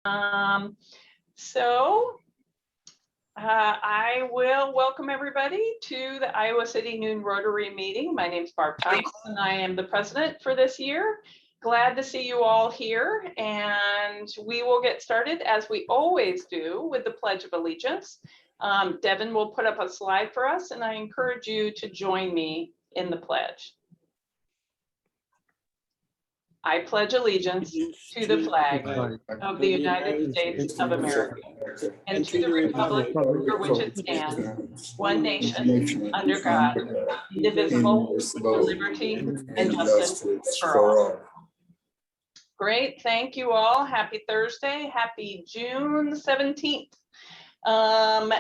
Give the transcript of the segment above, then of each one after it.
I will welcome everybody to the Iowa City Noon Rotary meeting. My name is Barb Thompson and I am the president for this year. Glad to see you all here, and we will get started as we always do with the Pledge of Allegiance. Devin will put up a slide for us, and I encourage you to join me in the pledge. I pledge allegiance to the flag of the United States of America and to the republic for which it stands, one nation, under God, indivisible, with liberty and justice for all. Great, thank you all. Happy Thursday, happy June 17th. And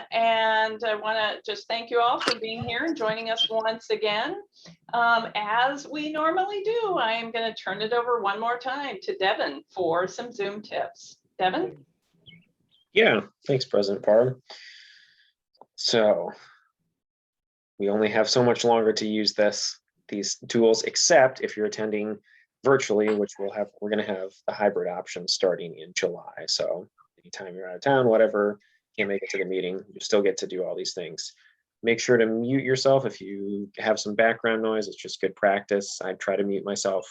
I want to just thank you all for being here and joining us once again. As we normally do, I am going to turn it over one more time to Devin for some Zoom tips. Devin? Yeah, thanks, President Barb. So we only have so much longer to use these tools, except if you're attending virtually, which we're going to have the hybrid option starting in July. So anytime you're out of town, whatever, can't make it to the meeting, you still get to do all these things. Make sure to mute yourself if you have some background noise. It's just good practice. I try to mute myself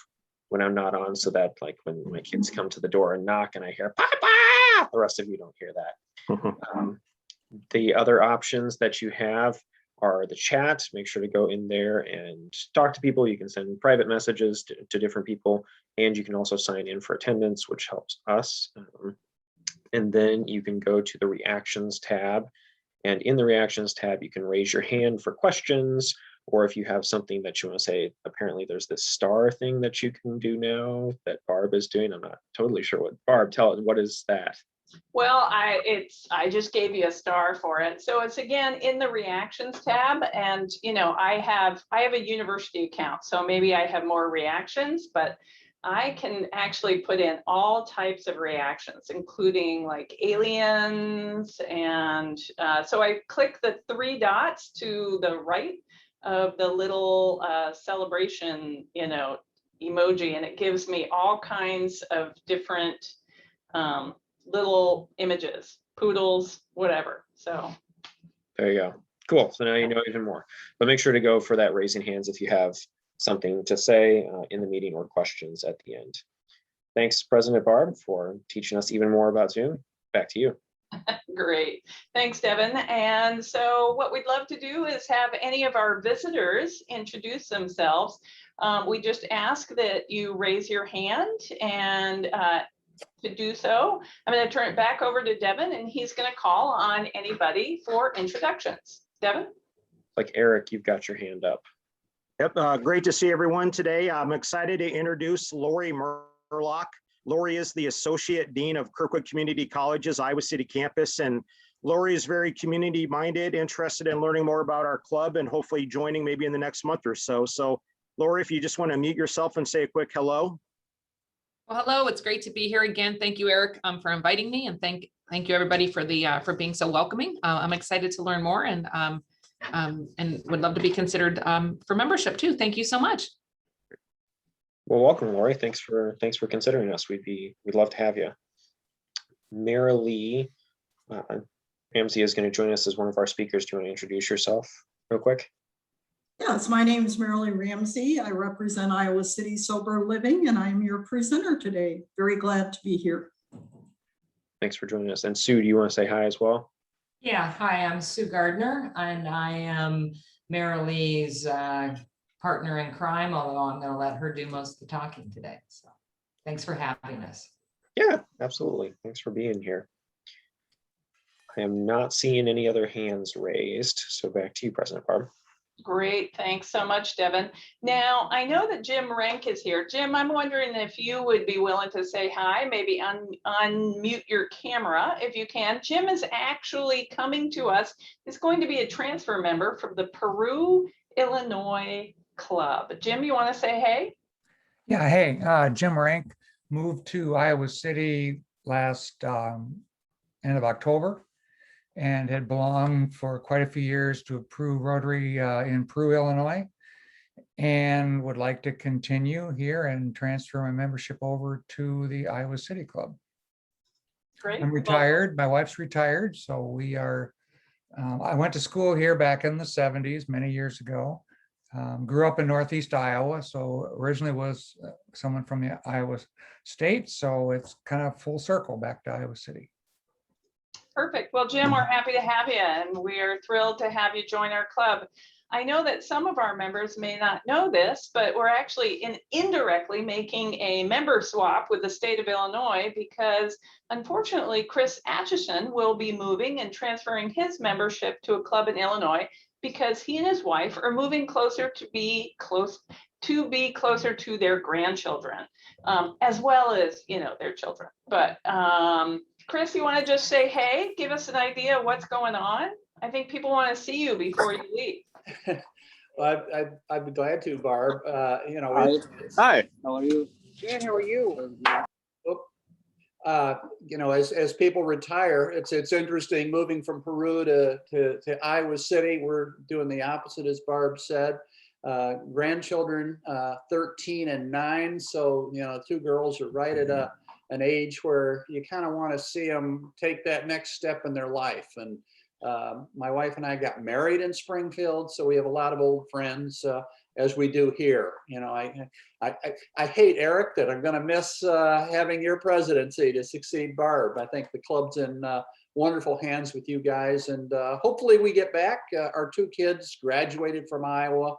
when I'm not on, so that like when my kids come to the door and knock and I hear "Papa," the rest of you don't hear that. The other options that you have are the chat. Make sure to go in there and talk to people. You can send private messages to different people, and you can also sign in for attendance, which helps us. And then you can go to the reactions tab, and in the reactions tab you can raise your hand for questions, or if you have something that you want to say. Apparently there's this star thing that you can do now that Barb is doing. I'm not totally sure what. Barb, tell us, what is that? Well, I just gave you a star for it. So it's again in the reactions tab, and I have a university account, so maybe I have more reactions, but I can actually put in all types of reactions, including like aliens. And so I click the three dots to the right of the little celebration, emoji, and it gives me all kinds of different little images, poodles, whatever. So there you go. Cool. So now you know even more, but make sure to go for that raising hands if you have something to say in the meeting or questions at the end. Thanks, President Barb, for teaching us even more about Zoom. Back to you. Great. Thanks, Devin. And so what we'd love to do is have any of our visitors introduce themselves. We just ask that you raise your hand, and to do so, I'm going to turn it back over to Devin, and he's going to call on anybody for introductions. Devin? Like Eric, you've got your hand up. Yep, great to see everyone today. I'm excited to introduce Lori Murlock. Lori is the Associate Dean of Kirkwood Community College's Iowa City campus, and Lori is very community-minded, interested in learning more about our club, and hopefully joining maybe in the next month or so. So, Lori, if you just want to mute yourself and say a quick hello. Well, hello, it's great to be here again. Thank you, Eric, for inviting me, and thank you everybody for being so welcoming. I'm excited to learn more, and would love to be considered for membership too. Thank you so much. Well, welcome, Lori. Thanks for considering us. We'd love to have you. Merrilee Ramsey is going to join us as one of our speakers. Do you want to introduce yourself real quick? Yes, my name is Merrilee Ramsey. I represent Iowa City Sober Living, and I'm your presenter today. Very glad to be here. Thanks for joining us. And Sue, do you want to say hi as well? Yeah, hi, I'm Sue Gardner, and I am Merrilee's partner in crime, although I'm going to let her do most of the talking today. So thanks for having us. Yeah, absolutely. Thanks for being here. I am not seeing any other hands raised. So back to you, President Barb. Great, thanks so much, Devin. Now, I know that Jim Rank is here. Jim, I'm wondering if you would be willing to say hi, maybe unmute your camera if you can. Jim is actually coming to us. He's going to be a transfer member from the Peru, Illinois club. Jim, you want to say hey? Yeah, hey, Jim Rank moved to Iowa City last end of October, and had belonged for quite a few years to a Peru Rotary in Peru, Illinois, and would like to continue here and transfer my membership over to the Iowa City Club. Great. I'm retired. My wife's retired, so we are, I went to school here back in the 70s, many years ago. Grew up in Northeast Iowa, so originally was someone from the Iowa state, so it's kind of full circle back to Iowa City. Perfect. Well, Jim, we're happy to have you, and we are thrilled to have you join our club. I know that some of our members may not know this, but we're actually indirectly making a member swap with the state of Illinois because unfortunately, Chris Atchison will be moving and transferring his membership to a club in Illinois because he and his wife are moving closer to be closer to their grandchildren, as well as, you know, their children. But Chris, you want to just say, hey, give us an idea of what's going on? I think people want to see you before you leave. Well, I'd be glad to, Barb. You know, Hi, how are you? Good, how are you? You know, as people retire, it's interesting moving from Peru to Iowa City. We're doing the opposite, as Barb said. Grandchildren, 13 and 9. So, you know, 2 girls are right at an age where you kind of want to see them take that next step in their life. And my wife and I got married in Springfield, so we have a lot of old friends, as we do here. You know, I hate, Eric, that I'm going to miss having your presidency to succeed Barb. I think the club's in wonderful hands with you guys, and hopefully we get back. Our 2 kids graduated from Iowa.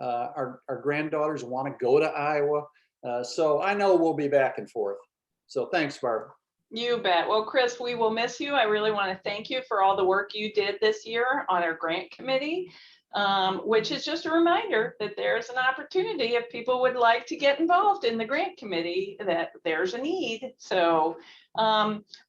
Our granddaughters want to go to Iowa, so I know we'll be back and forth. So thanks, Barb. You bet. Well, Chris, we will miss you. I really want to thank you for all the work you did this year on our grant committee, which is just a reminder that there's an opportunity if people would like to get involved in the grant committee, that there's a need. So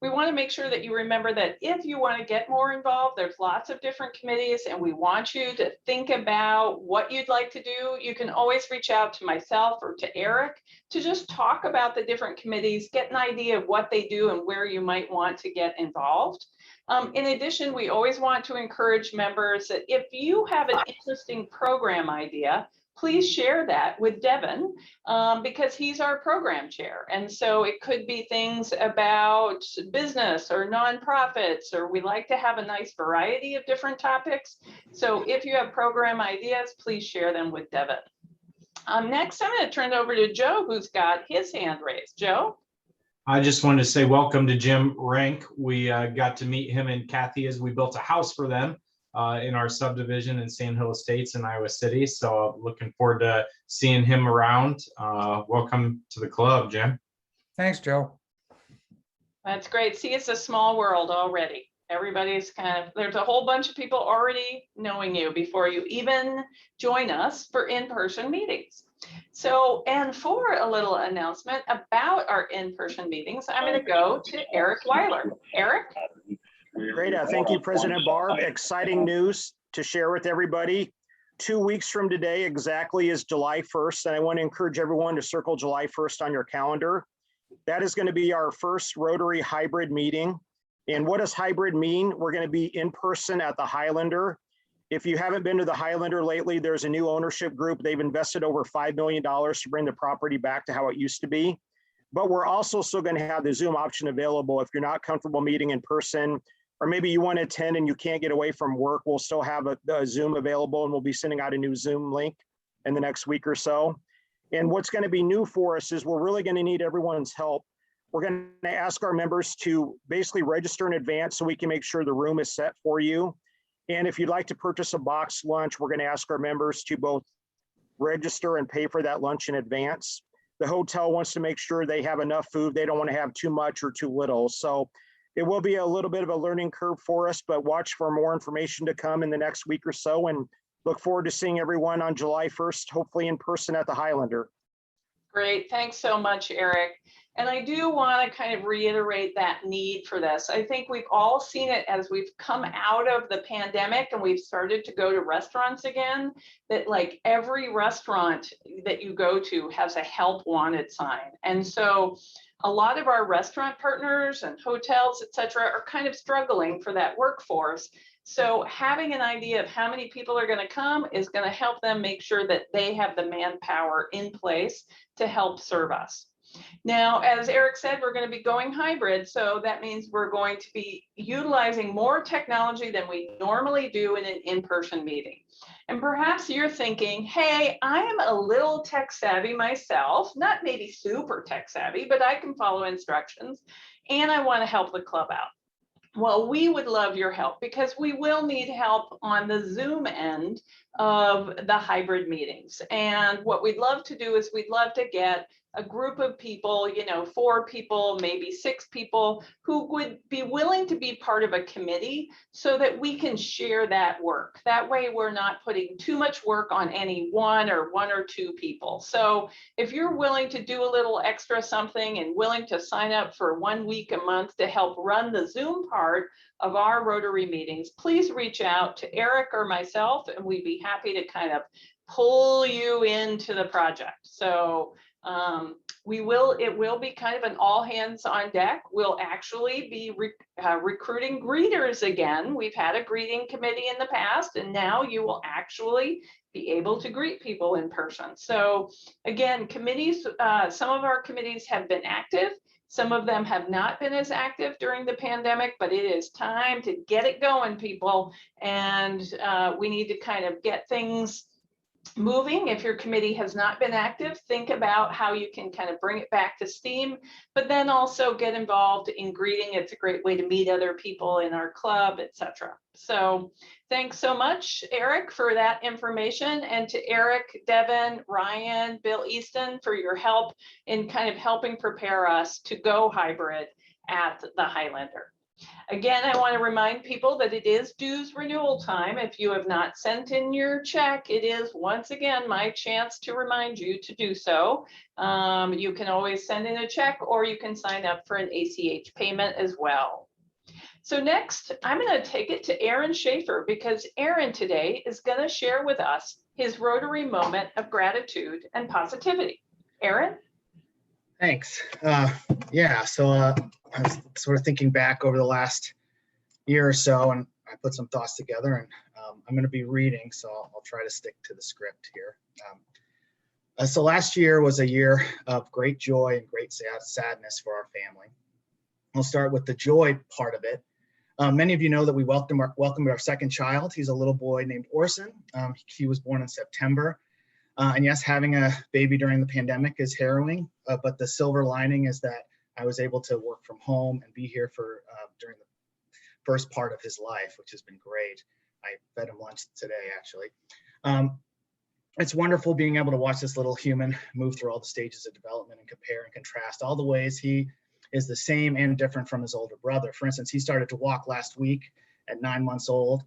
we want to make sure that you remember that if you want to get more involved, there's lots of different committees, and we want you to think about what you'd like to do. You can always reach out to myself or to Eric to just talk about the different committees, get an idea of what they do and where you might want to get involved. In addition, we always want to encourage members that if you have an interesting program idea, please share that with Devin, because he's our program chair. And so it could be things about business or nonprofits, or we like to have a nice variety of different topics. So if you have program ideas, please share them with Devin. Next, I'm going to turn it over to Joe, who's got his hand raised. Joe? I just wanted to say welcome to Jim Rank. We got to meet him and Kathy as we built a house for them in our subdivision in Sand Hill Estates in Iowa City. So looking forward to seeing him around. Welcome to the club, Jim. Thanks, Joe. That's great. See, it's a small world already. Everybody's there's a whole bunch of people already knowing you before you even join us for in-person meetings. So, and for a little announcement about our in-person meetings, I'm going to go to Eric Weiler. Eric? Great. Thank you, President Barb. Exciting news to share with everybody. 2 weeks from today exactly is July 1st, and I want to encourage everyone to circle July 1st on your calendar. That is going to be our first Rotary hybrid meeting. And what does hybrid mean? We're going to be in person at the Highlander. If you haven't been to the Highlander lately, there's a new ownership group. They've invested over $5 million to bring the property back to how it used to be. But we're also still going to have the Zoom option available. If you're not comfortable meeting in person, or maybe you want to attend and you can't get away from work, we'll still have a Zoom available, and we'll be sending out a new Zoom link in the next week or so. And what's going to be new for us is we're really going to need everyone's help. We're going to ask our members to basically register in advance so we can make sure the room is set for you. And if you'd like to purchase a boxed lunch, we're going to ask our members to both register and pay for that lunch in advance. The hotel wants to make sure they have enough food. They don't want to have too much or too little. So it will be a little bit of a learning curve for us, but watch for more information to come in the next week or so, and look forward to seeing everyone on July 1st, hopefully in person at the Highlander. Great. Thanks so much, Eric. And I do want to kind of reiterate that need for this. I think we've all seen it as we've come out of the pandemic and we've started to go to restaurants again, that like every restaurant that you go to has a help wanted sign. And so a lot of our restaurant partners and hotels, et cetera, are kind of struggling for that workforce. So having an idea of how many people are going to come is going to help them make sure that they have the manpower in place to help serve us. Now, as Eric said, we're going to be going hybrid. So that means we're going to be utilizing more technology than we normally do in an in-person meeting. And perhaps you're thinking, hey, I am a little tech savvy myself, not maybe super tech savvy, but I can follow instructions and I want to help the club out. Well, we would love your help because we will need help on the Zoom end of the hybrid meetings. And what we'd love to do is we'd love to get a group of people, 4 people, maybe 6 people who would be willing to be part of a committee so that we can share that work. That way we're not putting too much work on any one or 2 people. So if you're willing to do a little extra something and willing to sign up for 1 week a month to help run the Zoom part of our Rotary meetings, please reach out to Eric or myself and we'd be happy to kind of pull you into the project. So it will be kind of an all hands on deck. We'll actually be recruiting greeters again. We've had a greeting committee in the past, and now you will actually be able to greet people in person. So again, committees, some of our committees have been active. Some of them have not been as active during the pandemic, but it is time to get it going, people. And we need to kind of get things moving. If your committee has not been active, think about how you can kind of bring it back to steam, but then also get involved in greeting. It's a great way to meet other people in our club, etc. So thanks so much, Eric, for that information, and to Eric, Devin, Ryan, Bill Easton for your help in kind of helping prepare us to go hybrid at the Highlander. Again, I want to remind people that it is dues renewal time. If you have not sent in your check, it is once again my chance to remind you to do so. You can always send in a check or you can sign up for an ACH payment as well. So next, I'm going to take it to Aaron Schaefer because Aaron today is going to share with us his Rotary moment of gratitude and positivity. Aaron? Thanks. Yeah, so I was sort of thinking back over the last year or so, and I put some thoughts together, and I'm going to be reading, so I'll try to stick to the script here. So last year was a year of great joy and great sadness for our family. I'll start with the joy part of it. Many of you know that we welcomed our second child. He's a little boy named Orson. He was born in September. And yes, having a baby during the pandemic is harrowing, but the silver lining is that I was able to work from home and be here for during the first part of his life, which has been great. I fed him lunch today, actually. It's wonderful being able to watch this little human move through all the stages of development and compare and contrast all the ways he is the same and different from his older brother. For instance, he started to walk last week at 9 months old.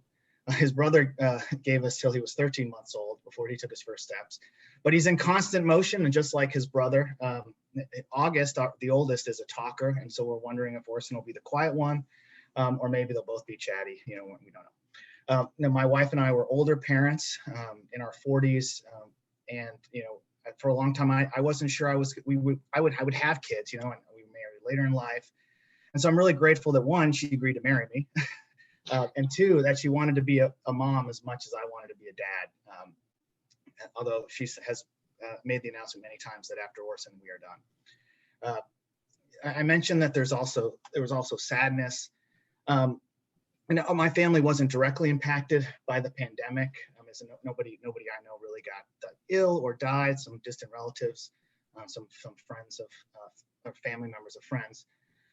His brother gave us till he was 13 months old before he took his first steps. But he's in constant motion, and just like his brother, August, the oldest, is a talker, and so we're wondering if Orson will be the quiet one, or maybe they'll both be chatty. We don't know. Now, my wife and I were older parents in our 40s, and for a long time I wasn't sure I would have kids. And we married later in life, and so I'm really grateful that one, she agreed to marry me. And two, that she wanted to be a mom as much as I wanted to be a dad. Although she has made the announcement many times that after Orson, we are done. I mentioned that there was also sadness. My family wasn't directly impacted by the pandemic. Nobody I know really got ill or died. Some distant relatives, some friends of family members of friends.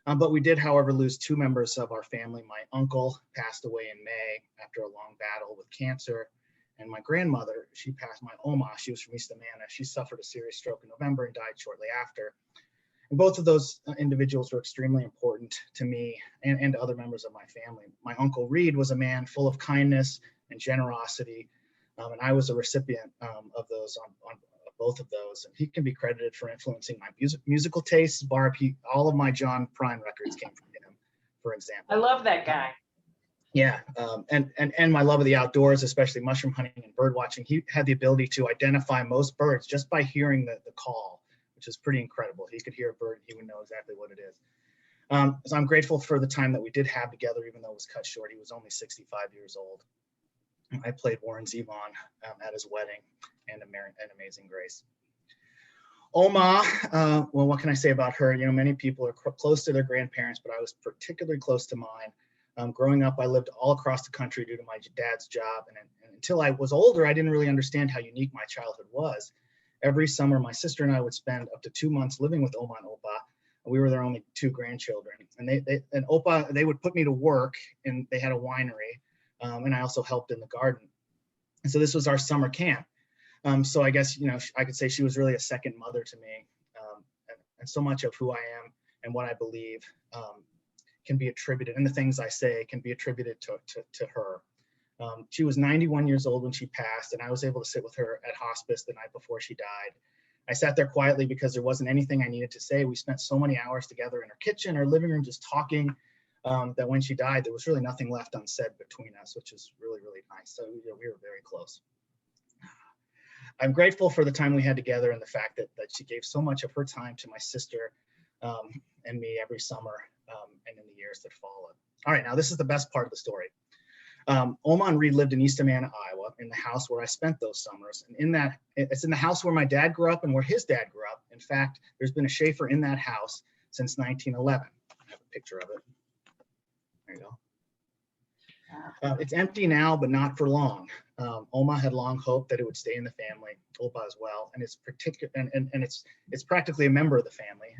But we did, however, lose 2 members of our family. My uncle passed away in May after a long battle with cancer. And my grandmother, she passed, my Oma, she was from East Amana. She suffered a serious stroke in November and died shortly after. And both of those individuals were extremely important to me and to other members of my family. My Uncle Reed was a man full of kindness and generosity. And I was a recipient of those on both of those, and he can be credited for influencing my musical tastes. Barb, all of my John Prine records came from him, for example. I love that guy. Yeah, and my love of the outdoors, especially mushroom hunting and bird watching. He had the ability to identify most birds just by hearing the call, which is pretty incredible. He could hear a bird, he would know exactly what it is. So I'm grateful for the time that we did have together, even though it was cut short. He was only 65 years old. I played Warren Zevon at his wedding and Amazing Grace. Oma, well, what can I say about her? You know, many people are close to their grandparents, but I was particularly close to mine. Growing up, I lived all across the country due to my dad's job. And until I was older, I didn't really understand how unique my childhood was. Every summer, my sister and I would spend up to 2 months living with Oma and Opa. We were their only 2 grandchildren. And Opa, they would put me to work, and they had a winery. And I also helped in the garden. And so this was our summer camp. So I guess, you know, I could say she was really a second mother to me. And so much of who I am and what I believe can be attributed, and the things I say can be attributed to her. She was 91 years old when she passed, and I was able to sit with her at hospice the night before she died. I sat there quietly because there wasn't anything I needed to say. We spent so many hours together in her kitchen, her living room, just talking, that when she died, there was really nothing left unsaid between us, which is really, really nice. So you know, we were very close. I'm grateful for the time we had together and the fact that she gave so much of her time to my sister and me every summer and in the years that followed. All right, now this is the best part of the story. Oma and Reed lived in East Amana, Iowa, in the house where I spent those summers. And it's in the house where my dad grew up and where his dad grew up. In fact, there's been a Schaefer in that house since 1911. I have a picture of it. There you go. It's empty now, but not for long. Oma had long hoped that it would stay in the family, Opa as well, and it's it's practically a member of the family.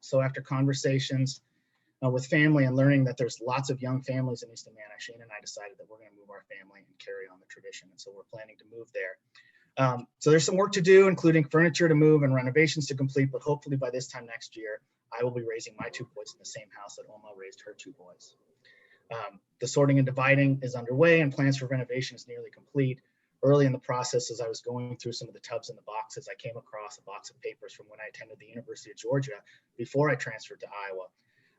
So after conversations with family and learning that there's lots of young families in East Amana, Shane and I decided that we're going to move our family and carry on the tradition, and so we're planning to move there. So there's some work to do, including furniture to move and renovations to complete, but hopefully by this time next year, I will be raising my 2 boys in the same house that Oma raised her 2 boys. The sorting and dividing is underway, and plans for renovation is nearly complete. Early in the process, as I was going through some of the tubs and the boxes, I came across a box of papers from when I attended the University of Georgia before I transferred to Iowa.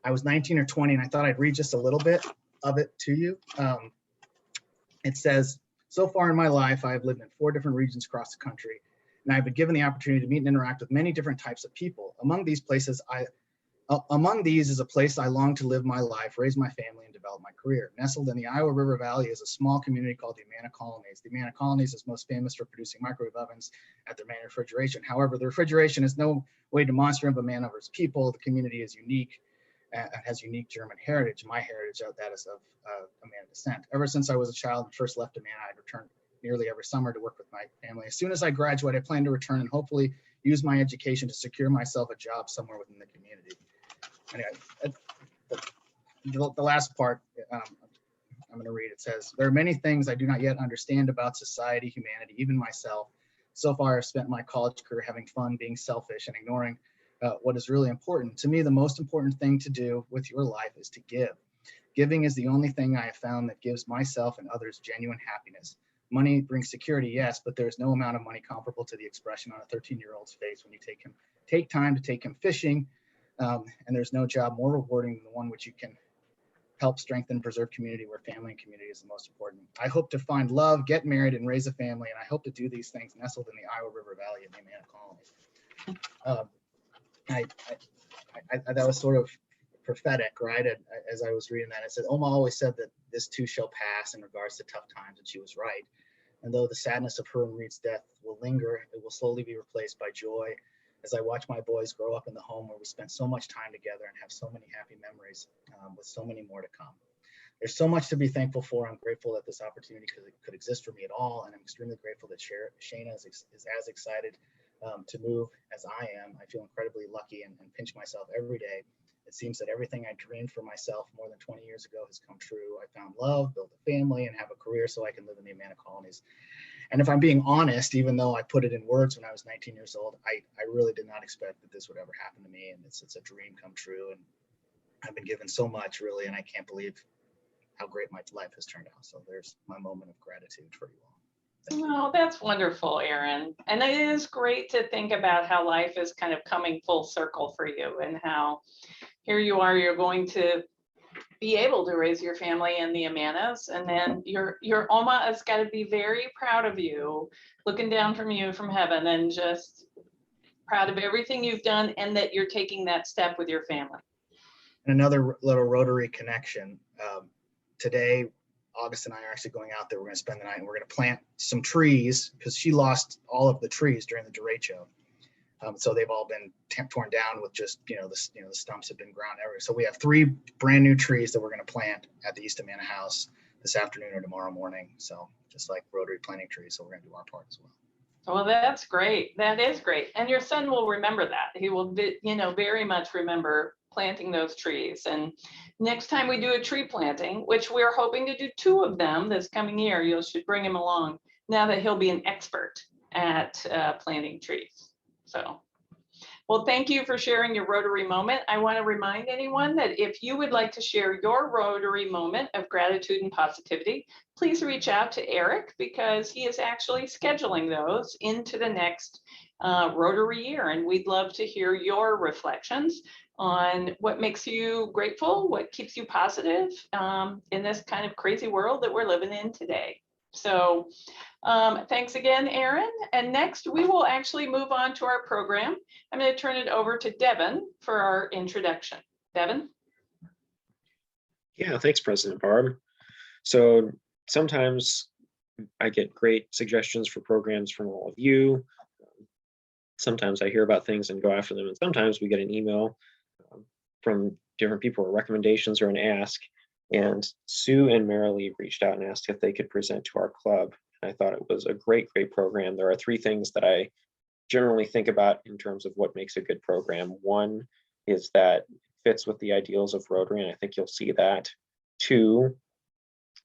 I was 19 or 20, and I thought I'd read just a little bit of it to you. It says, so far in my life, I have lived in 4 different regions across the country, and I've been given the opportunity to meet and interact with many different types of people. Among these is a place I long to live my life, raise my family, and develop my career. Nestled in the Iowa River Valley is a small community called the Amana Colonies. The Amana Colonies is most famous for producing microwave ovens at their main refrigeration. However, the refrigeration is no way demonstrative of Amana or its people. The community is unique and has unique German heritage. My heritage, that is of Amana descent. Ever since I was a child and first left Amana, I'd returned nearly every summer to work with my family. As soon as I graduate, I plan to return and hopefully use my education to secure myself a job somewhere within the community. Anyway, the last part I'm going to read. It says, there are many things I do not yet understand about society, humanity, even myself. So far, I've spent my college career having fun, being selfish, and ignoring what is really important. To me, the most important thing to do with your life is to give. Giving is the only thing I have found that gives myself and others genuine happiness. Money brings security, yes, but there's no amount of money comparable to the expression on a 13-year-old's face when you take time to take him fishing. And there's no job more rewarding than the one which you can help strengthen and preserve community, where family and community is the most important. I hope to find love, get married, and raise a family, and I hope to do these things nestled in the Iowa River Valley of the Amana Colonies. That was sort of prophetic, right? As I was reading that, it said, Oma always said that this too shall pass in regards to tough times, and she was right. And though the sadness of her and Reed's death will linger, it will slowly be replaced by joy as I watch my boys grow up in the home where we spent so much time together and have so many happy memories, with so many more to come. There's so much to be thankful for. I'm grateful that this opportunity could exist for me at all, and I'm extremely grateful that Shana is as excited to move as I am. I feel incredibly lucky and pinch myself every day. It seems that everything I dreamed for myself more than 20 years ago has come true. I found love, built a family, and have a career so I can live in the Amana Colonies. And if I'm being honest, even though I put it in words when I was 19 years old, I really did not expect that this would ever happen to me. And it's a dream come true. And I've been given so much, really, and I can't believe how great my life has turned out. So there's my moment of gratitude for you all. Oh, that's wonderful, Aaron. And it is great to think about how life is kind of coming full circle for you, and how here you are, you're going to be able to raise your family in the Amanas, and then your Oma has got to be very proud of you, looking down from you from heaven, and just proud of everything you've done, and that you're taking that step with your family. And another little Rotary connection. Today, August and I are actually going out there. We're going to spend the night, and we're going to plant some trees because she lost all of the trees during the derecho. So they've all been torn down with just, the stumps have been ground everywhere. So we have 3 brand new trees that we're going to plant at the East Amana House this afternoon or tomorrow morning. So just like Rotary planting trees. So we're going to do our part as well. Well, that's great. That is great. And your son will remember that. He will, very much remember planting those trees. And next time we do a tree planting, which we're hoping to do 2 of them this coming year, you should bring him along now that he'll be an expert at planting trees. So, well, thank you for sharing your Rotary moment. I want to remind anyone that if you would like to share your Rotary moment of gratitude and positivity, please reach out to Eric because he is actually scheduling those into the next Rotary year. And we'd love to hear your reflections on what makes you grateful, what keeps you positive in this kind of crazy world that we're living in today. So thanks again, Aaron. And next we will actually move on to our program. I'm going to turn it over to Devin for our introduction. Devin? Yeah, thanks, President Barb. So sometimes I get great suggestions for programs from all of you. Sometimes I hear about things and go after them. And sometimes we get an email from different people or recommendations or an ask. And Sue and Merrilee reached out and asked if they could present to our club. And I thought it was a great program. There are 3 things that I generally think about in terms of what makes a good program. 1 is that it fits with the ideals of Rotary, and I think you'll see that. 2,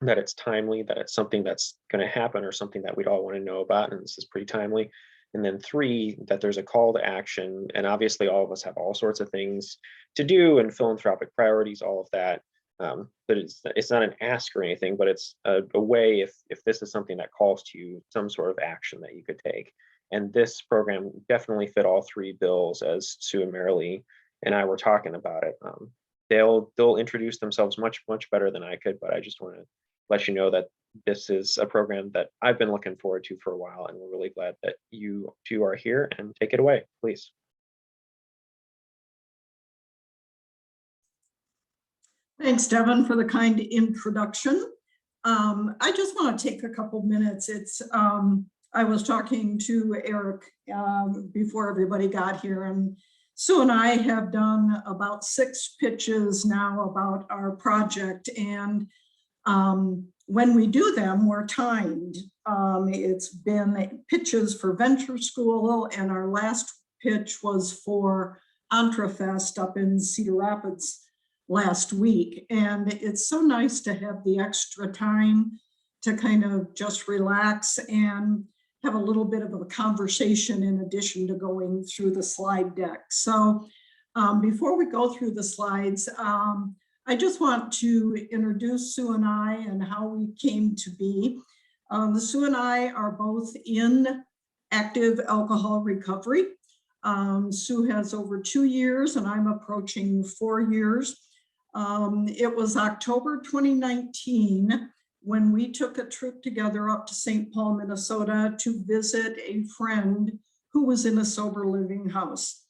that it's timely, that it's something that's going to happen or something that we'd all want to know about, and this is pretty timely. And then 3, that there's a call to action, and obviously all of us have all sorts of things to do and philanthropic priorities, all of that. But it's not an ask or anything, but it's a way if this is something that calls to you, some sort of action that you could take. And this program definitely fit all 3 bills, as Sue and Merrilee and I were talking about it. They'll introduce themselves much better than I could, but I just want to let you know that this is a program that I've been looking forward to for a while, and we're really glad that you 2 are here. And take it away, please. Thanks, Devin, for the kind introduction. I just want to take a couple minutes. I was talking to Eric before everybody got here, and Sue and I have done about 6 pitches now about our project. And when we do them, we're timed. It's been pitches for Venture School, and our last pitch was for EntreFest up in Cedar Rapids last week. And it's so nice to have the extra time to kind of just relax and have a little bit of a conversation in addition to going through the slide deck. So before we go through the slides, I just want to introduce Sue and I and how we came to be. Sue and I are both in active alcohol recovery. Sue has over 2 years and I'm approaching 4 years. It was October 2019 when we took a trip together up to St. Paul, Minnesota to visit a friend who was in a sober living house.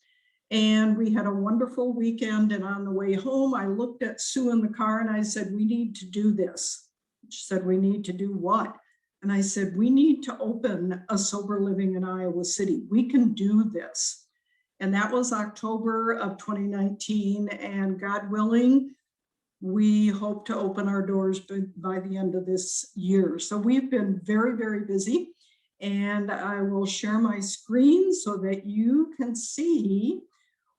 And we had a wonderful weekend, and on the way home, I looked at Sue in the car and I said, we need to do this. She said, we need to do what? And I said, we need to open a sober living in Iowa City. We can do this. And that was October of 2019, and God willing, we hope to open our doors by the end of this year. So we've been very busy, and I will share my screen so that you can see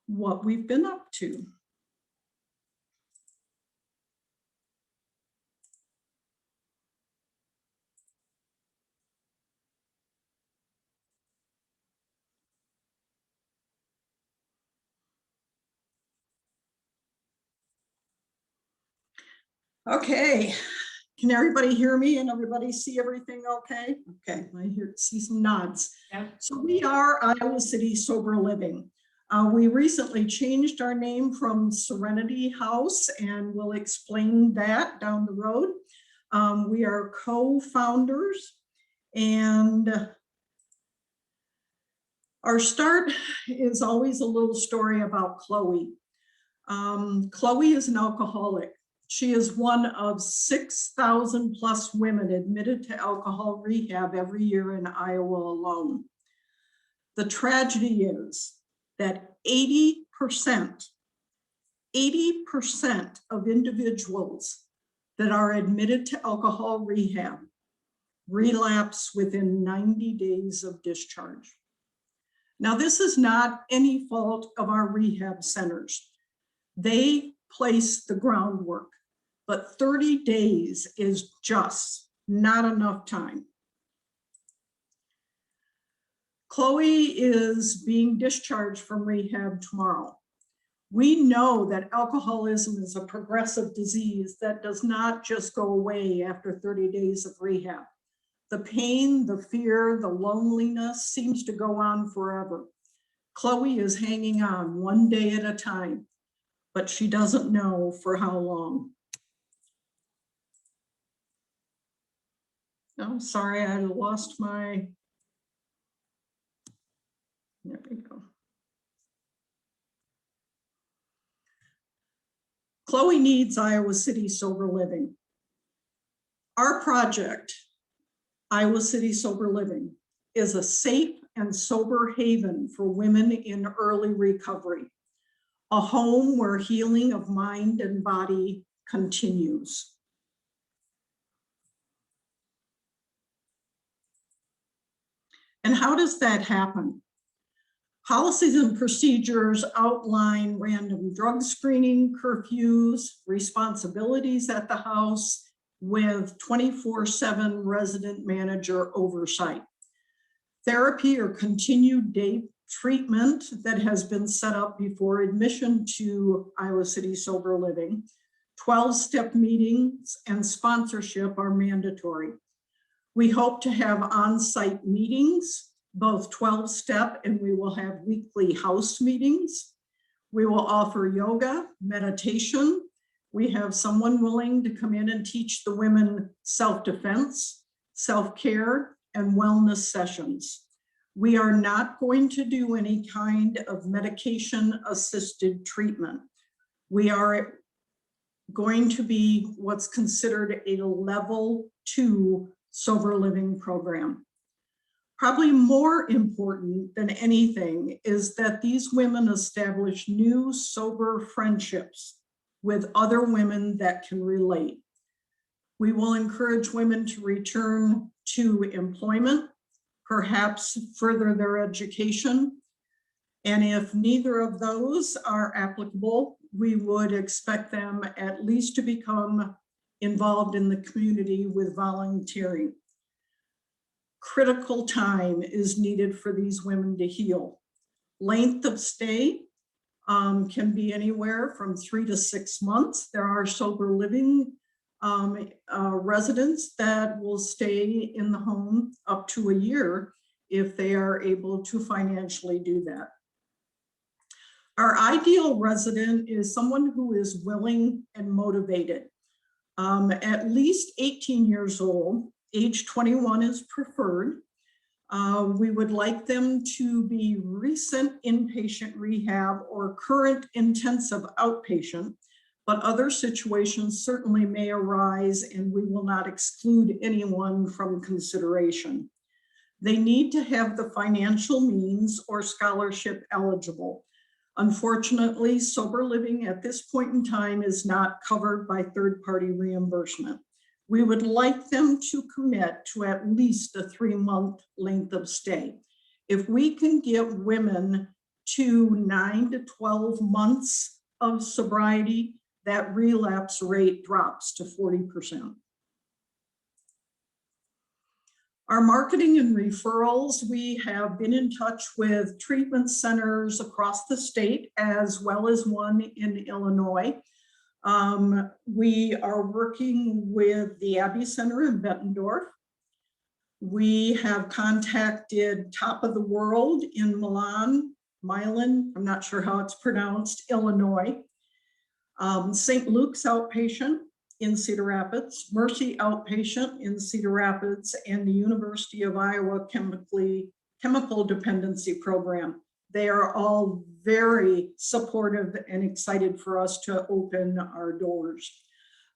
what we've been up to. Okay, can everybody hear me and everybody see everything okay? Okay, I see some nods. Yeah. So we are Iowa City Sober Living. We recently changed our name from Serenity House, and we'll explain that down the road. We are co-founders, and our start is always a little story about Chloe. Chloe is an alcoholic. She is one of 6,000 plus women admitted to alcohol rehab every year in Iowa alone. The tragedy is that 80% of individuals that are admitted to alcohol rehab relapse within 90 days of discharge. Now, this is not any fault of our rehab centers. They place the groundwork, but 30 days is just not enough time. Chloe is being discharged from rehab tomorrow. We know that alcoholism is a progressive disease that does not just go away after 30 days of rehab. The pain, the fear, the loneliness seems to go on forever. Chloe is hanging on one day at a time, but she doesn't know for how long. Oh, sorry, I lost my, there we go. Chloe needs Iowa City Sober Living. Our project, Iowa City Sober Living, is a safe and sober haven for women in early recovery, a home where healing of mind and body continues. And how does that happen? Policies and procedures outline random drug screening, curfews, responsibilities at the house with 24/7 resident manager oversight. Therapy or continued day treatment that has been set up before admission to Iowa City Sober Living, 12-step meetings and sponsorship are mandatory. We hope to have on-site meetings, both 12-step, and we will have weekly house meetings. We will offer yoga, meditation. We have someone willing to come in and teach the women self-defense, self-care, and wellness sessions. We are not going to do any kind of medication-assisted treatment. We are going to be what's considered a level 2 sober living program. Probably more important than anything is that these women establish new sober friendships with other women that can relate. We will encourage women to return to employment, perhaps further their education. And if neither of those are applicable, we would expect them at least to become involved in the community with volunteering. Critical time is needed for these women to heal. Length of stay can be anywhere from 3 to 6 months. There are sober living residents that will stay in the home up to a year if they are able to financially do that. Our ideal resident is someone who is willing and motivated. At least 18 years old, age 21 is preferred. We would like them to be recent inpatient rehab or current intensive outpatient, but other situations certainly may arise and we will not exclude anyone from consideration. They need to have the financial means or scholarship eligible. Unfortunately, sober living at this point in time is not covered by third-party reimbursement. We would like them to commit to at least a 3-month length of stay. If we can get women to 9 to 12 months of sobriety, that relapse rate drops to 40%. Our marketing and referrals, we have been in touch with treatment centers across the state as well as one in Illinois. We are working with the Abbey Center in Bettendorf. We have contacted Top of the World in Milan, I'm not sure how it's pronounced, Illinois. St. Luke's Outpatient in Cedar Rapids, Mercy Outpatient in Cedar Rapids, and the University of Iowa Chemical Dependency Program. They are all very supportive and excited for us to open our doors.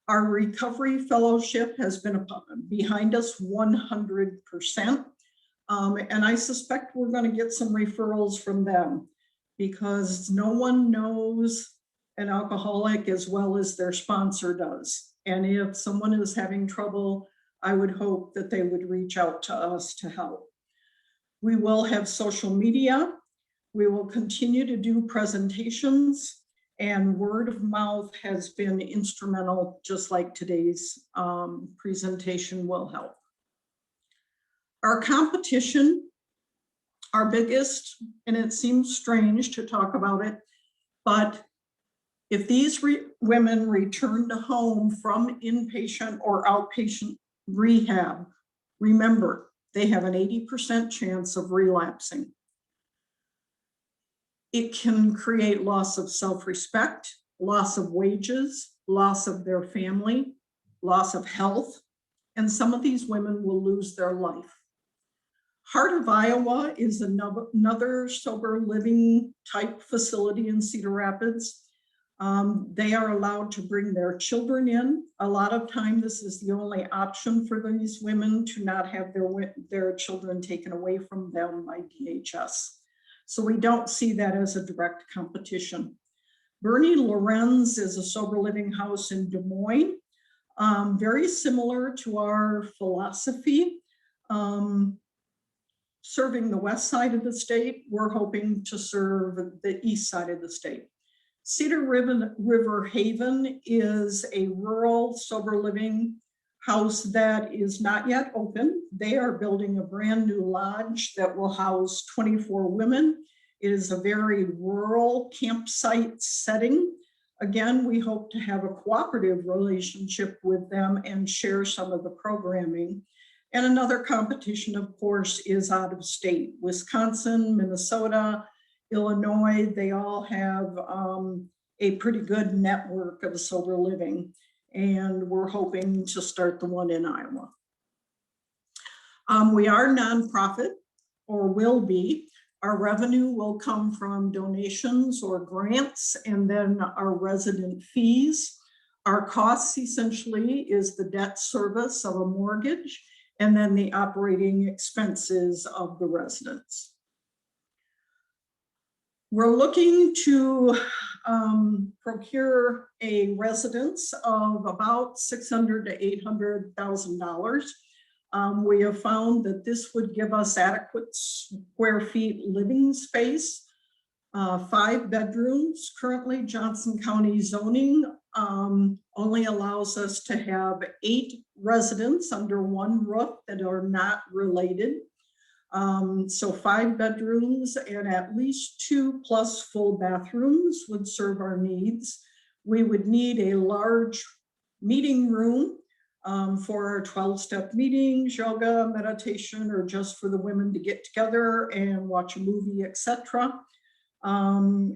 Our recovery fellowship has been behind us 100%. And I suspect we're going to get some referrals from them because no one knows an alcoholic as well as their sponsor does. And if someone is having trouble, I would hope that they would reach out to us to help. We will have social media. We will continue to do presentations, and word of mouth has been instrumental, just like today's presentation will help. Our competition, our biggest, and it seems strange to talk about it, but if these women return to home from inpatient or outpatient rehab, remember, they have an 80% chance of relapsing. It can create loss of self-respect, loss of wages, loss of their family, loss of health, and some of these women will lose their life. Heart of Iowa is another sober living type facility in Cedar Rapids. They are allowed to bring their children in. A lot of time, this is the only option for these women to not have their children taken away from them by DHS. So we don't see that as a direct competition. Bernie Lorenz is a sober living house in Des Moines, very similar to our philosophy. Serving the west side of the state, we're hoping to serve the east side of the state. Cedar River Haven is a rural sober living house that is not yet open. They are building a brand new lodge that will house 24 women. It is a very rural campsite setting. Again, we hope to have a cooperative relationship with them and share some of the programming. And another competition, of course, is out of state. Wisconsin, Minnesota, Illinois, they all have a pretty good network of sober living. And we're hoping to start the one in Iowa. We are nonprofit, or will be. Our revenue will come from donations or grants, and then our resident fees. Our costs essentially is the debt service of a mortgage, and then the operating expenses of the residents. We're looking to procure a residence of about $600,000 to $800,000. We have found that this would give us adequate square feet living space, 5 bedrooms. Currently, Johnson County zoning only allows us to have 8 residents under one roof that are not related. So 5 bedrooms and at least 2 plus full bathrooms would serve our needs. We would need a large meeting room for our 12-step meetings, yoga, meditation, or just for the women to get together and watch a movie, etc.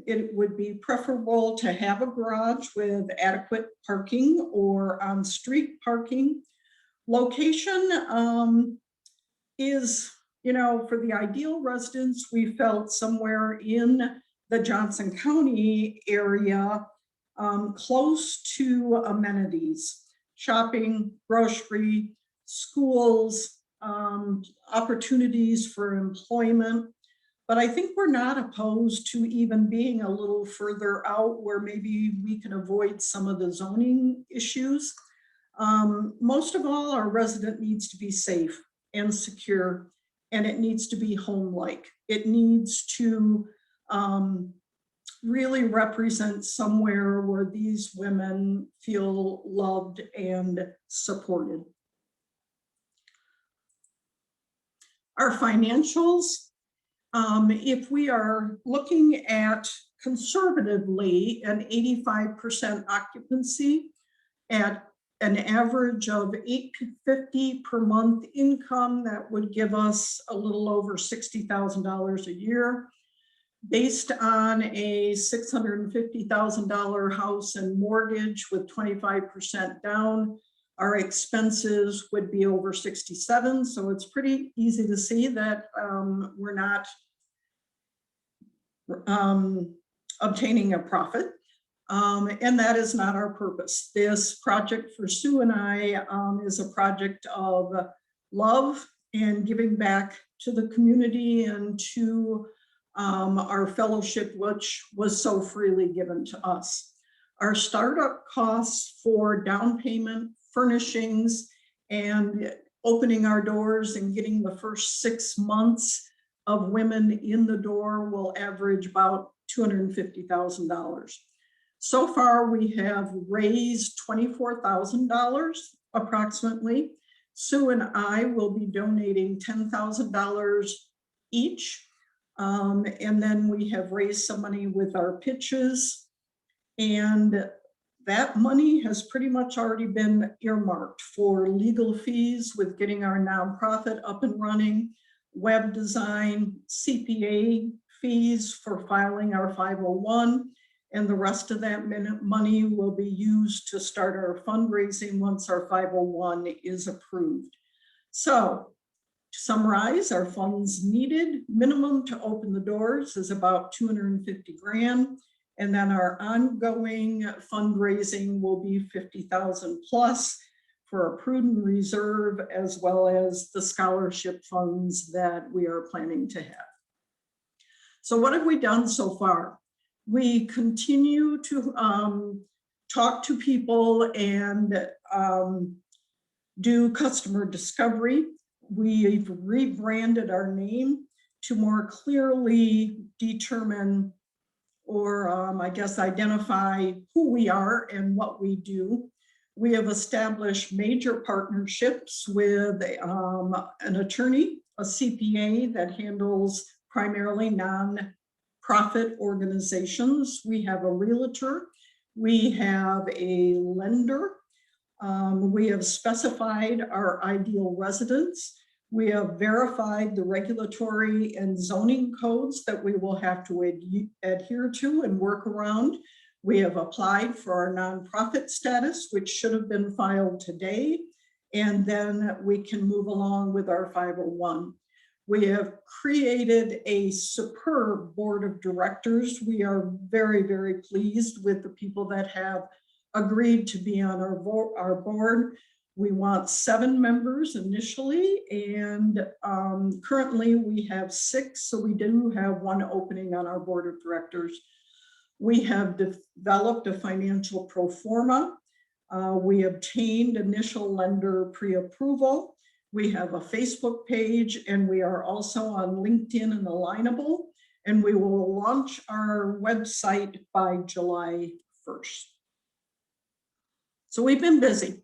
It would be preferable to have a garage with adequate parking or on-street parking. Location is, for the ideal residents, we felt somewhere in the Johnson County area, close to amenities, shopping, grocery, schools, opportunities for employment. But I think we're not opposed to even being a little further out where maybe we can avoid some of the zoning issues. Most of all, our resident needs to be safe and secure, and it needs to be home-like. It needs to really represent somewhere where these women feel loved and supported. Our financials, if we are looking at conservatively an 85% occupancy at an average of $850 per month income, that would give us a little over $60,000 a year. Based on a $650,000 house and mortgage with 25% down, our expenses would be over 67. So it's pretty easy to see that we're not obtaining a profit. And that is not our purpose. This project for Sue and I is a project of love and giving back to the community and to our fellowship, which was so freely given to us. Our startup costs for down payment, furnishings, and opening our doors and getting the first 6 months of women in the door will average about $250,000. So far, we have raised $24,000 approximately. Sue and I will be donating $10,000 each. And then we have raised some money with our pitches. And that money has pretty much already been earmarked for legal fees with getting our nonprofit up and running, web design, CPA fees for filing our 501, and the rest of that money will be used to start our fundraising once our 501 is approved. So to summarize, our funds needed minimum to open the doors is about 250 grand. And then our ongoing fundraising will be 50,000 plus for a prudent reserve, as well as the scholarship funds that we are planning to have. So what have we done so far? We continue to talk to people and do customer discovery. We've rebranded our name to more clearly determine or I guess identify who we are and what we do. We have established major partnerships with an attorney, a CPA that handles primarily non-profit organizations. We have a realtor. We have a lender. We have specified our ideal residents. We have verified the regulatory and zoning codes that we will have to adhere to and work around. We have applied for our nonprofit status, which should have been filed today, and then we can move along with our 501. We have created a superb board of directors. We are very, very pleased with the people that have agreed to be on our board. We want 7 members initially, and currently we have 6, so we do have 1 opening on our board of directors. We have developed a financial pro forma. We obtained initial lender pre-approval. We have a Facebook page, and we are also on LinkedIn and Alignable, and we will launch our website by July 1st. So we've been busy.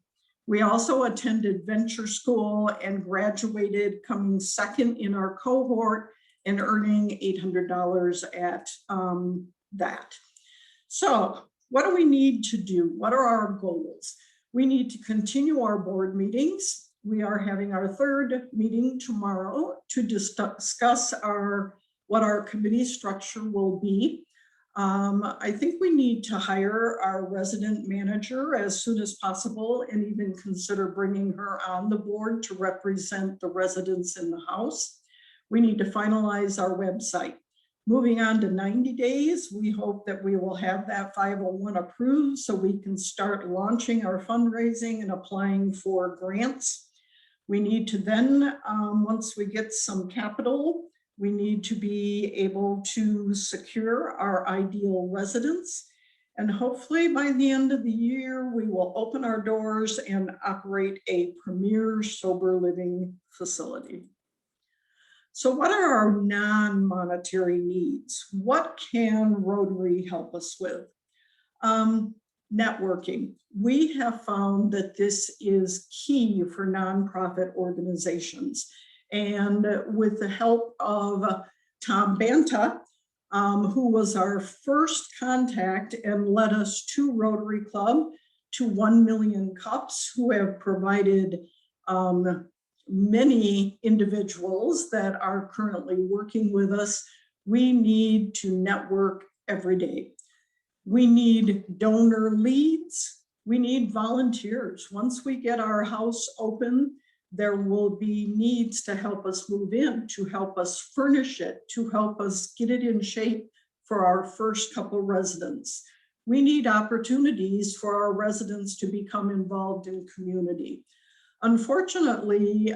We also attended venture school and graduated, coming second in our cohort and earning $800 at that. So what do we need to do? What are our goals? We need to continue our board meetings. We are having our 3rd meeting tomorrow to discuss what our committee structure will be. I think we need to hire our resident manager as soon as possible and even consider bringing her on the board to represent the residents in the house. We need to finalize our website. Moving on to 90 days, we hope that we will have that 501 approved so we can start launching our fundraising and applying for grants. We need to then, once we get some capital, we need to be able to secure our ideal residents. And hopefully by the end of the year, we will open our doors and operate a premier sober living facility. So what are our non-monetary needs? What can Rotary help us with? Networking. We have found that this is key for nonprofit organizations. And with the help of Tom Banta, who was our first contact and led us to Rotary Club, to 1 Million Cups, who have provided many individuals that are currently working with us, we need to network every day. We need donor leads. We need volunteers. Once we get our house open, there will be needs to help us move in, to help us furnish it, to help us get it in shape for our first couple residents. We need opportunities for our residents to become involved in community. Unfortunately,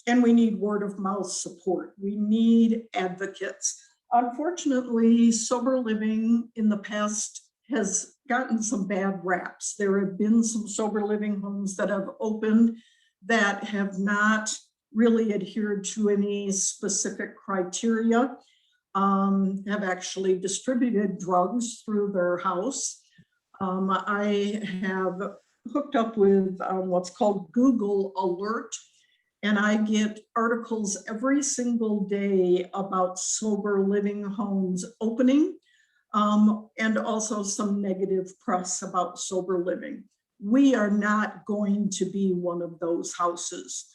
And we need word of mouth support. We need advocates. Unfortunately, sober living in the past has gotten some bad raps. There have been some sober living homes that have opened that have not really adhered to any specific criteria, have actually distributed drugs through their house. I have hooked up with what's called Google Alert, and I get articles every single day about sober living homes opening, and also some negative press about sober living. We are not going to be one of those houses.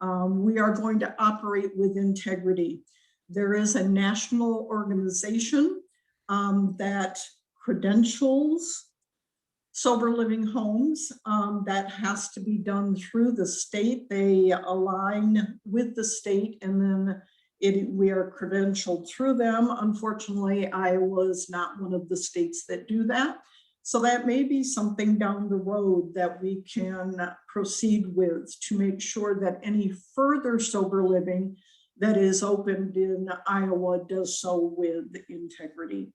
We are going to operate with integrity. There is a national organization that credentials sober living homes. That has to be done through the state. They align with the state, and then we are credentialed through them. Unfortunately, Iowa is not one of the states that do that. So that may be something down the road that we can proceed with to make sure that any further sober living that is opened in Iowa does so with integrity.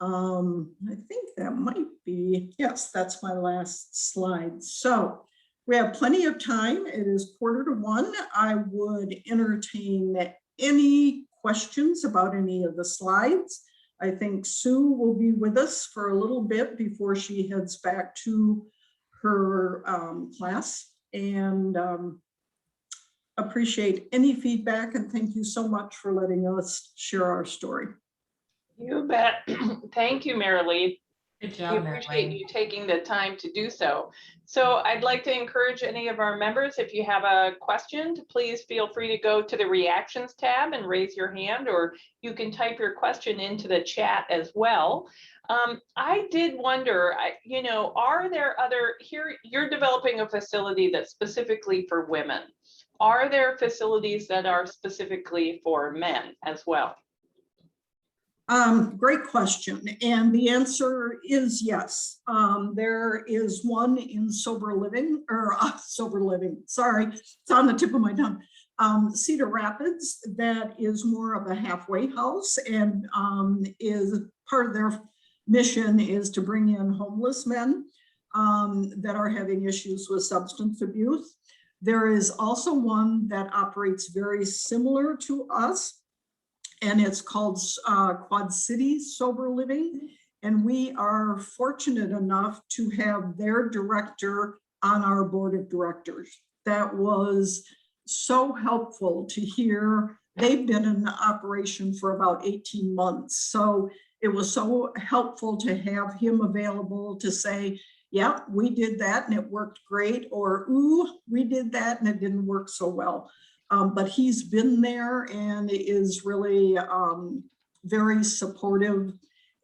I think that might be, yes, that's my last slide. So we have plenty of time. It is 1:45. I would entertain any questions about any of the slides. I think Sue will be with us for a little bit before she heads back to her class, and appreciate any feedback, and thank you so much for letting us share our story. You bet. Thank you, Merrilee. Good We job, appreciate Marilyn. you taking the time to do so. So I'd like to encourage any of our members, if you have a question, to please feel free to go to the reactions tab and raise your hand, or you can type your question into the chat as well. I did wonder, are there other, here you're developing a facility that's specifically for women. Are there facilities that are specifically for men as well? Great question. And the answer is yes. There is one in sober living, sorry, it's on the tip of my tongue. Cedar Rapids, that is more of a halfway house, and is part of their mission is to bring in homeless men that are having issues with substance abuse. There is also one that operates very similar to us, and it's called Quad City Sober Living. And we are fortunate enough to have their director on our board of directors. That was so helpful to hear. They've been in operation for about 18 months. So it was so helpful to have him available to say, yeah, we did that and it worked great, or, ooh, we did that and it didn't work so well. But he's been there and is really very supportive.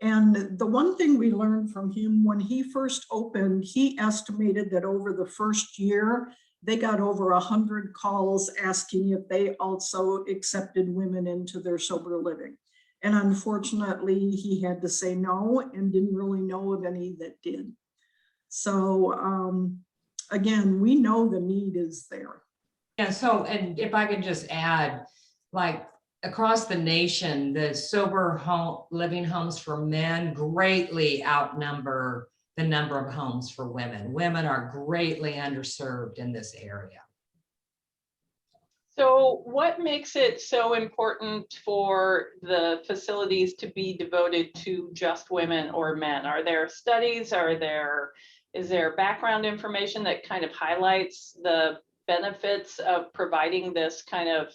And the one thing we learned from him when he first opened, he estimated that over the first year, they got over 100 calls asking if they also accepted women into their sober living. And unfortunately, he had to say no and didn't really know of any that did. So again, we know the need is there. Yeah, so, and if I could just add, like across the nation, the sober living homes for men greatly outnumber the number of homes for women. Women are greatly underserved in this area. So what makes it so important for the facilities to be devoted to just women or men? Are there studies? Is there background information that kind of highlights the benefits of providing this kind of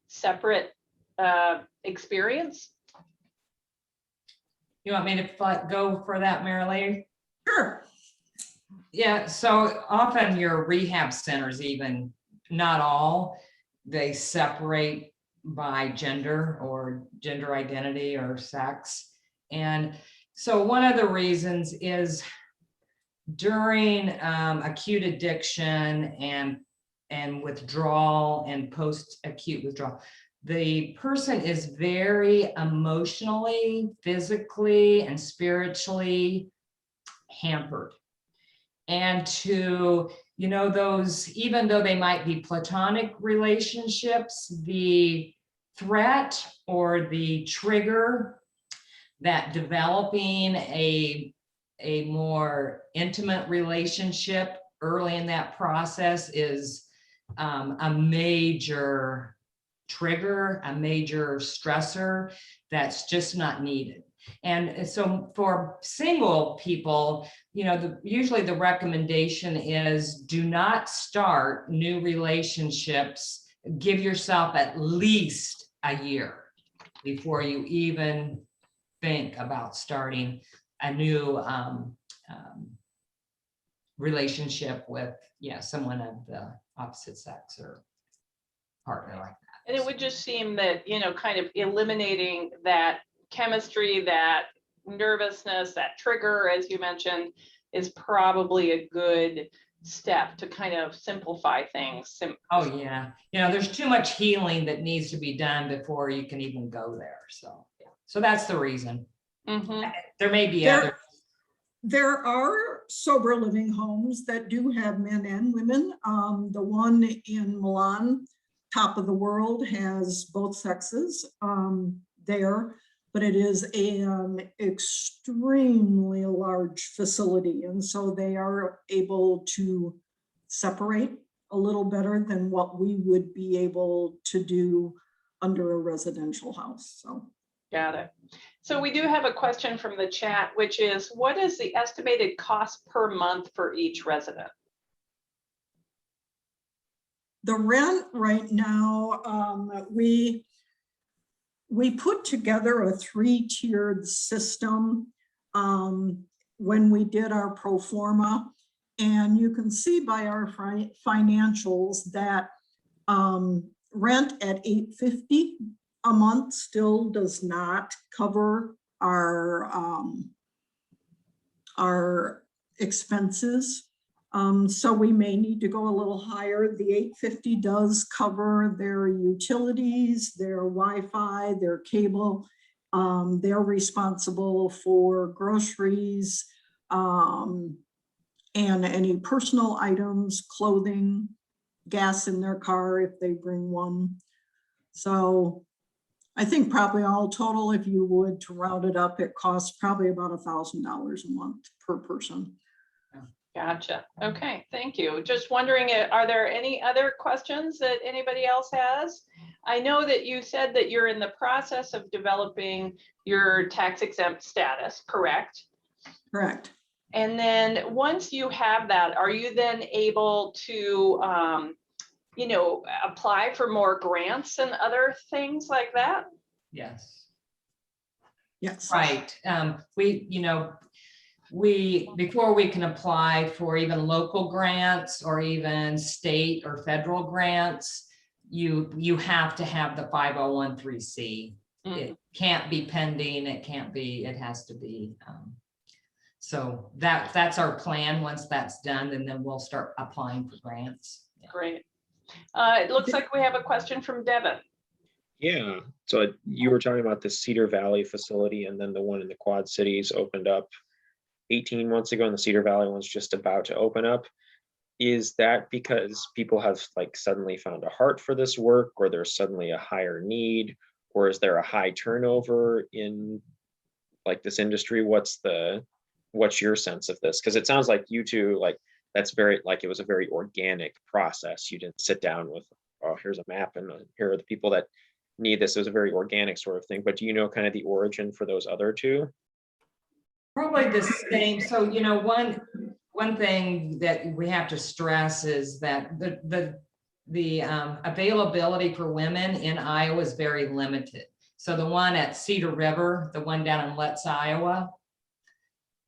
separate experience? You want me to go for that, Marilee? Sure. Yeah, so often your rehab centers, even not all, they separate by gender or gender identity or sex. And so one of the reasons is during acute addiction and withdrawal and post-acute withdrawal, the person is very emotionally, physically, and spiritually hampered. And to you know, those, even though they might be platonic relationships, the threat or the trigger that developing a more intimate relationship early in that process is a major trigger, a major stressor that's just not needed. And so for single people, you know, usually the recommendation is do not start new relationships. Give yourself at least a year before you even think about starting a new relationship with, yeah, someone of the opposite sex or partner like that. And it would just seem that, you know, kind of eliminating that chemistry, that nervousness, that trigger, as you mentioned, is probably a good step to kind of simplify things. Oh, yeah. You know, there's too much healing that needs to be done before you can even go there. So that's the reason. Mhm. There may be other. There are sober living homes that do have men and women. The one in Milan, top of the world, has both sexes there, but it is an extremely large facility. And so they are able to separate a little better than what we would be able to do under a residential house. So. Got it. So we do have a question from the chat, which is, what is the estimated cost per month for each resident? The rent right now, we put together a 3-tiered system when we did our pro forma. And you can see by our financials that rent at $850 a month still does not cover our expenses. So we may need to go a little higher. The $850 does cover their utilities, their Wi-Fi, their cable. They're responsible for groceries and any personal items, clothing, gas in their car if they bring one. So I think probably all total, if you would to round it up, it costs probably about $1,000 a month per person. Gotcha. Okay, thank you. Just wondering, are there any other questions that anybody else has? I know that you said that you're in the process of developing your tax exempt status, correct? Correct. And then once you have that, are you then able to, you know, apply for more grants and other things like that? Yes. Yes. Right. Before we can apply for even local grants or even state or federal grants, you have to have the 501(c)(3). It can't be pending. It has to be. So that's our plan. Once that's done, and then we'll start applying for grants. Yeah. Great. It looks like we have a question from Devin. Yeah, so you were talking about the Cedar Valley facility, and then the one in the Quad Cities opened up 18 months ago, and the Cedar Valley one's just about to open up. Is that because people have like suddenly found a heart for this work, or there's suddenly a higher need, or is there a high turnover in like this industry? What's your sense of this? Because it sounds like you two, like that's very, like it was a very organic process. You didn't sit down with, oh, here's a map and here are the people that need this. It was a very organic sort of thing. But do you know kind of the origin for those other two? Probably the same. So, you know, one thing that we have to stress is that the availability for women in Iowa is very limited. So the one at Cedar River, the one down in Lutz, Iowa,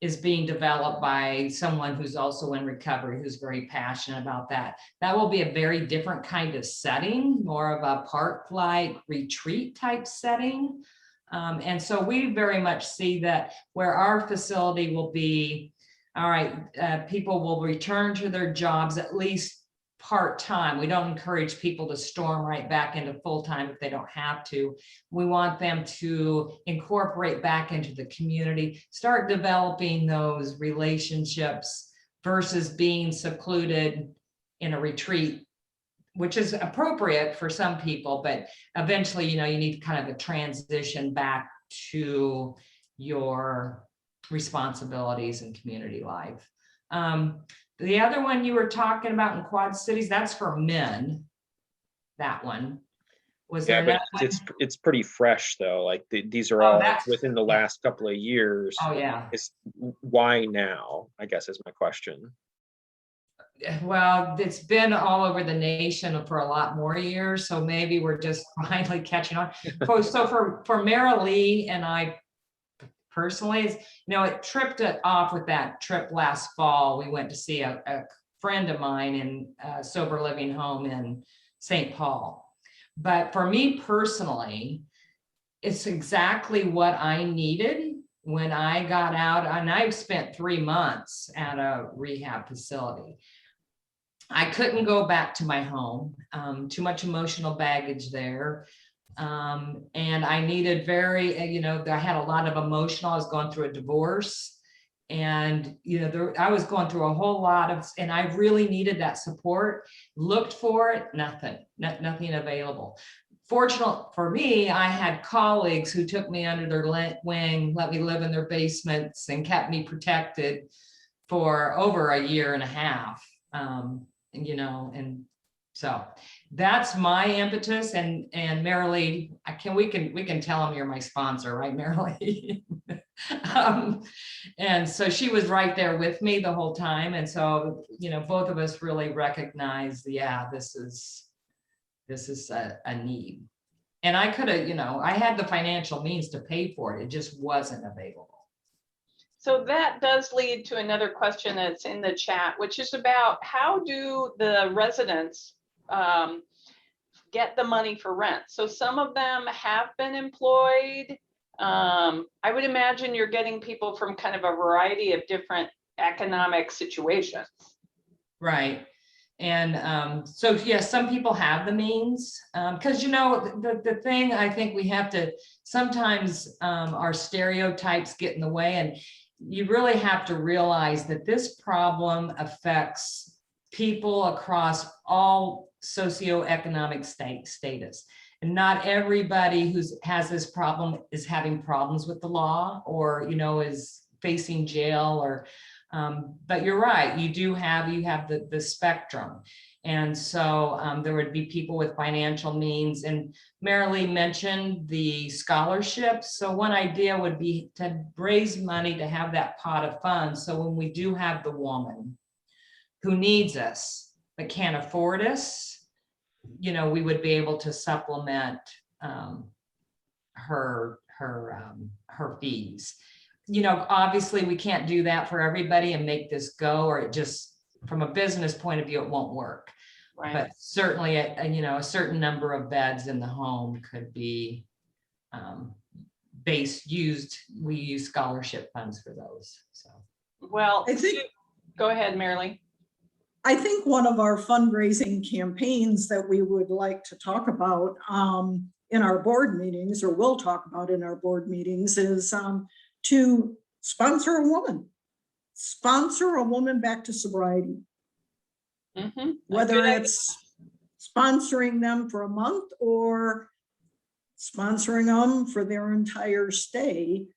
is being developed by someone who's also in recovery, who's very passionate about that. That will be a very different kind of setting, more of a park-like retreat type setting. And so we very much see that where our facility will be, all right, people will return to their jobs at least part-time. We don't encourage people to storm right back into full-time if they don't have to. We want them to incorporate back into the community, start developing those relationships versus being secluded in a retreat, which is appropriate for some people, but eventually, you need kind of a transition back to your responsibilities and community life. The other one you were talking about in Quad Cities, that's for men. That one. Was there Yeah, but another one? it's pretty fresh though. Like these are Oh, all that's- within the last couple of years. Oh, yeah. It's why now, I guess is my question. Well, it's been all over the nation for a lot more years, so maybe we're just finally catching on. So for Merrilee and I personally, it tripped it off with that trip last fall. We went to see a friend of mine in a sober living home in St. Paul. But for me personally, it's exactly what I needed when I got out, and I've spent 3 months at a rehab facility. I couldn't go back to my home, too much emotional baggage there. And I needed I had a lot of emotional, I was going through a divorce, and, I was going through a whole lot of, and I really needed that support, looked for it, nothing available. Fortunate for me, I had colleagues who took me under their wing, let me live in their basements, and kept me protected for over 1.5 years. And so that's my impetus. And Merrilee, we can tell them you're my sponsor, right, Merrilee? And so she was right there with me the whole time. And so, both of us really recognized, this is a need. And I could have, I had the financial means to pay for it. It just wasn't available. So that does lead to another question that's in the chat, which is about how do the residents get the money for rent? So some of them have been employed. I would imagine you're getting people from kind of a variety of different economic situations. Right. And so, yes, some people have the means, because, the thing I think we have to, sometimes our stereotypes get in the way, and you really have to realize that this problem affects people across all socioeconomic status. And not everybody who has this problem is having problems with the law or, is facing jail or, but you're right, you have the spectrum. And so there would be people with financial means, and Merrilee mentioned the scholarships. So one idea would be to raise money to have that pot of funds. So when we do have the woman who needs us but can't afford us, we would be able to supplement her fees. Obviously we can't do that for everybody and make this go, or it just, from a business point of view, it won't work. Right. But certainly, a certain number of beds in the home could be we use scholarship funds for those. So, Well, I think, go ahead, Merrilee. I think one of our fundraising campaigns that we would like to talk about in our board meetings, or will talk about in our board meetings, is to sponsor a woman. Sponsor a woman back to sobriety. Mm-hmm. Whether it's sponsoring them for a month or sponsoring them for their entire stay,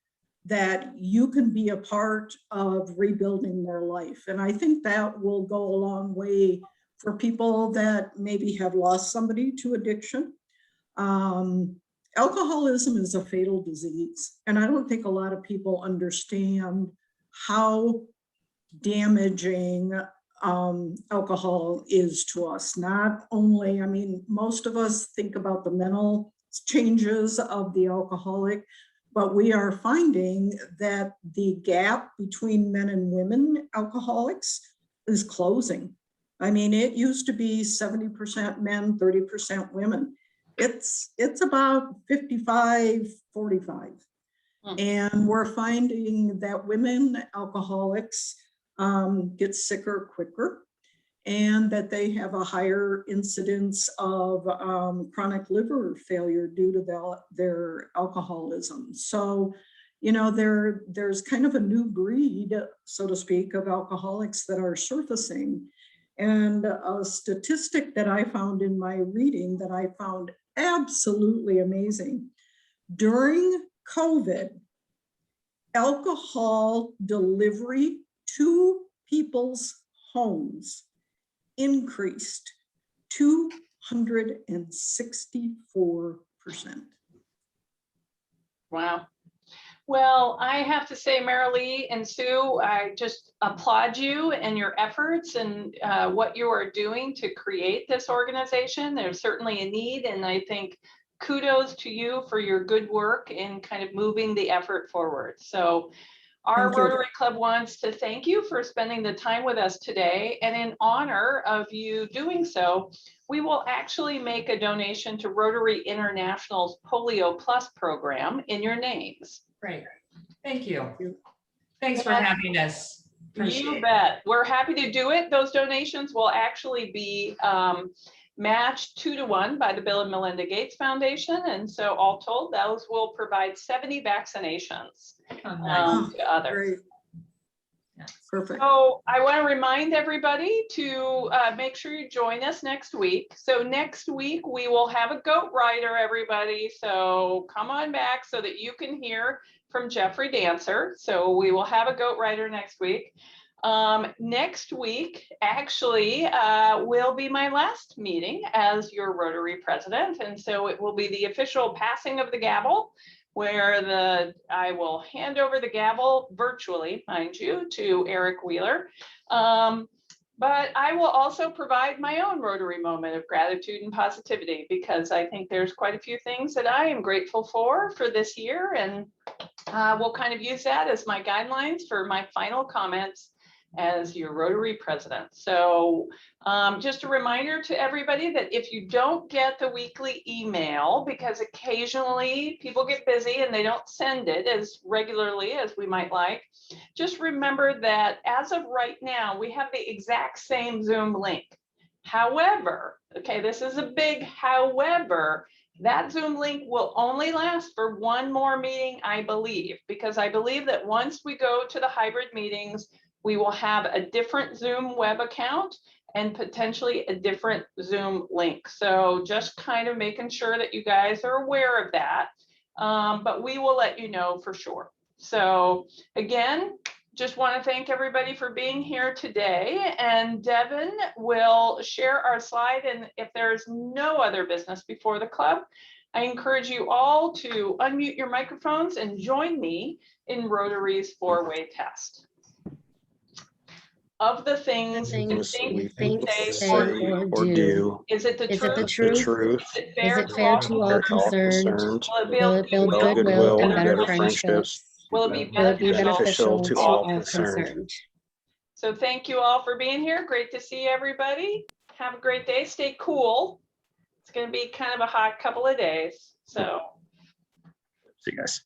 that you can be a part of rebuilding their life. And I think that will go a long way for people that maybe have lost somebody to addiction. Alcoholism is a fatal disease. And I don't think a lot of people understand how damaging alcohol is to us. Not only, most of us think about the mental changes of the alcoholic, but we are finding that the gap between men and women alcoholics is closing. It used to be 70% men, 30% women. It's about 55, 45. And we're finding that women alcoholics get sicker quicker, and that they have a higher incidence of chronic liver failure due to their alcoholism. So, there's kind of a new breed, so to speak, of alcoholics that are surfacing. And a statistic that I found in my reading that I found absolutely amazing. During COVID, alcohol delivery to people's homes increased 264%. Wow. Well, I have to say, Merrilee and Sue, I just applaud you and your efforts and what you are doing to create this organization. There's certainly a need, and I think kudos to you for your good work in kind of moving the effort forward. So our Thank you. Rotary Club wants to thank you for spending the time with us today. And in honor of you doing so, we will actually make a donation to Rotary International's Polio Plus program in your names. Great. Thank you. Thanks for having us. Appreciate You it. bet. We're happy to do it. Those donations will actually be matched 2-to-1 by the Bill and Melinda Gates Foundation. And so all told, those will provide 70 vaccinations Oh, nice. to others. Great. Yes. Perfect. So I want to remind everybody to make sure you join us next week. So next week we will have a goat rider, everybody. So come on back so that you can hear from Jeffrey Dancer. So we will have a goat rider next week. Next week actually will be my last meeting as your Rotary president. And so it will be the official passing of the gavel, where I will hand over the gavel virtually, mind you, to Eric Wheeler. But I will also provide my own Rotary moment of gratitude and positivity, because I think there's quite a few things that I am grateful for this year. And we'll kind of use that as my guidelines for my final comments as your Rotary president. So just a reminder to everybody that if you don't get the weekly email, because occasionally people get busy and they don't send it as regularly as we might like, just remember that as of right now, we have the exact same Zoom link. However, okay, this is a big however, that Zoom link will only last for one more meeting, I believe, because I believe that once we go to the hybrid meetings, we will have a different Zoom web account and potentially a different Zoom link. So just kind of making sure that you guys are aware of that, but we will let you know for sure. So again, just want to thank everybody for being here today, and Devin will share our slide. And if there's no other business before the club, I encourage you all to unmute your microphones and join me in Rotary's 4-way test. Of the things you think, say, or do, is it the truth? Is it fair to all concerned? Will it build goodwill and better friendships? Will it be beneficial to all concerned? So thank you all for being here. Great to see everybody. Have a great day. Stay cool. It's going to be kind of a hot couple of days. So See you guys.